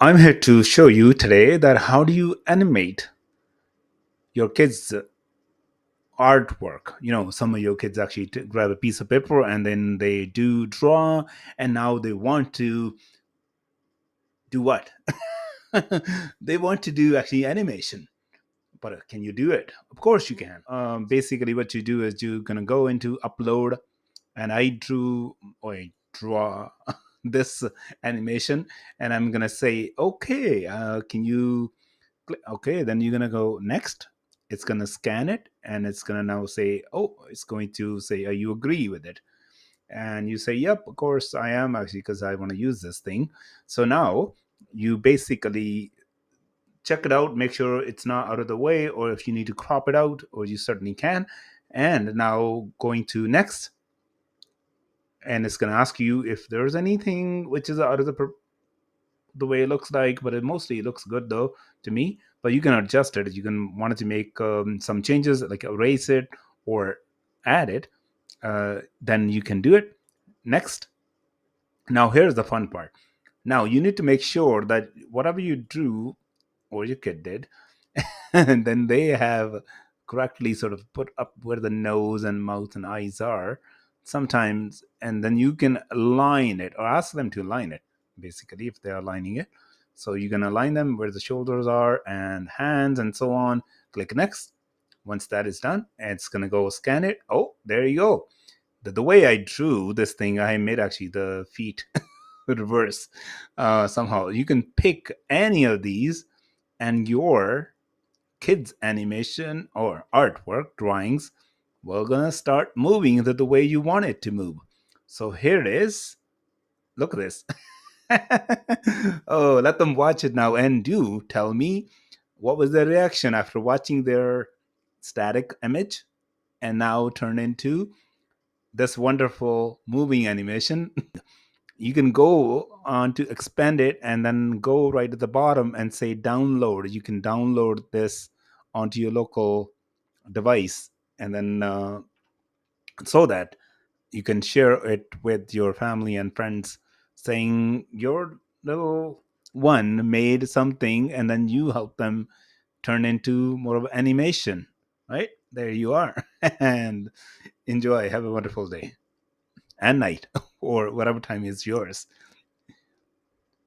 I'm here to show you today that how do you animate your kids' artwork. Some of your kids actually grab a piece of paper and then they do draw, and now they want to do what? They want to do actually animation. But can you do it? Of course you can. Basically, what you do is you're gonna go into upload, and I draw this animation, and I'm gonna say, okay, can you okay, then you're gonna go next. It's gonna scan it, and it's gonna now say, oh, it's going to say, you agree with it? And you say, yep, of course I am, actually, because I want to use this thing. So now you basically check it out, make sure it's not out of the way, or if you need to crop it out, or you certainly can. And now going to next, and it's going to ask you if there's anything which is out of the way it looks like, but it looks good though to me. But you can adjust it. You can want it to make some changes, like erase it or add it. Then you can do it. Next. Now here's the fun part. Now you need to make sure that whatever you drew or your kid did, and then they have correctly sort of put up where the nose and mouth and eyes are sometimes, and then you can align it or ask them to align it, basically, if they are aligning it. So you can align them where the shoulders are and hands and so on. Click next. Once that is done, it's going to go scan it. Oh, there you go. The way I drew this thing, I made actually the feet reverse. Somehow you can pick any of these, and your kids animation or artwork drawings, we're gonna start moving the way you want it to move. So here it is. Look at this. Oh, let them watch it now, and do tell me what was their reaction after watching their static image and now turn into this wonderful moving animation. You can go on to expand it and then go right at the bottom and say download. You can download this onto your local device, and then so that you can share it with your family and friends, saying your little one made something, and then you help them turn into more of animation. Right there you are. And enjoy. Have a wonderful day and night, or whatever time is yours.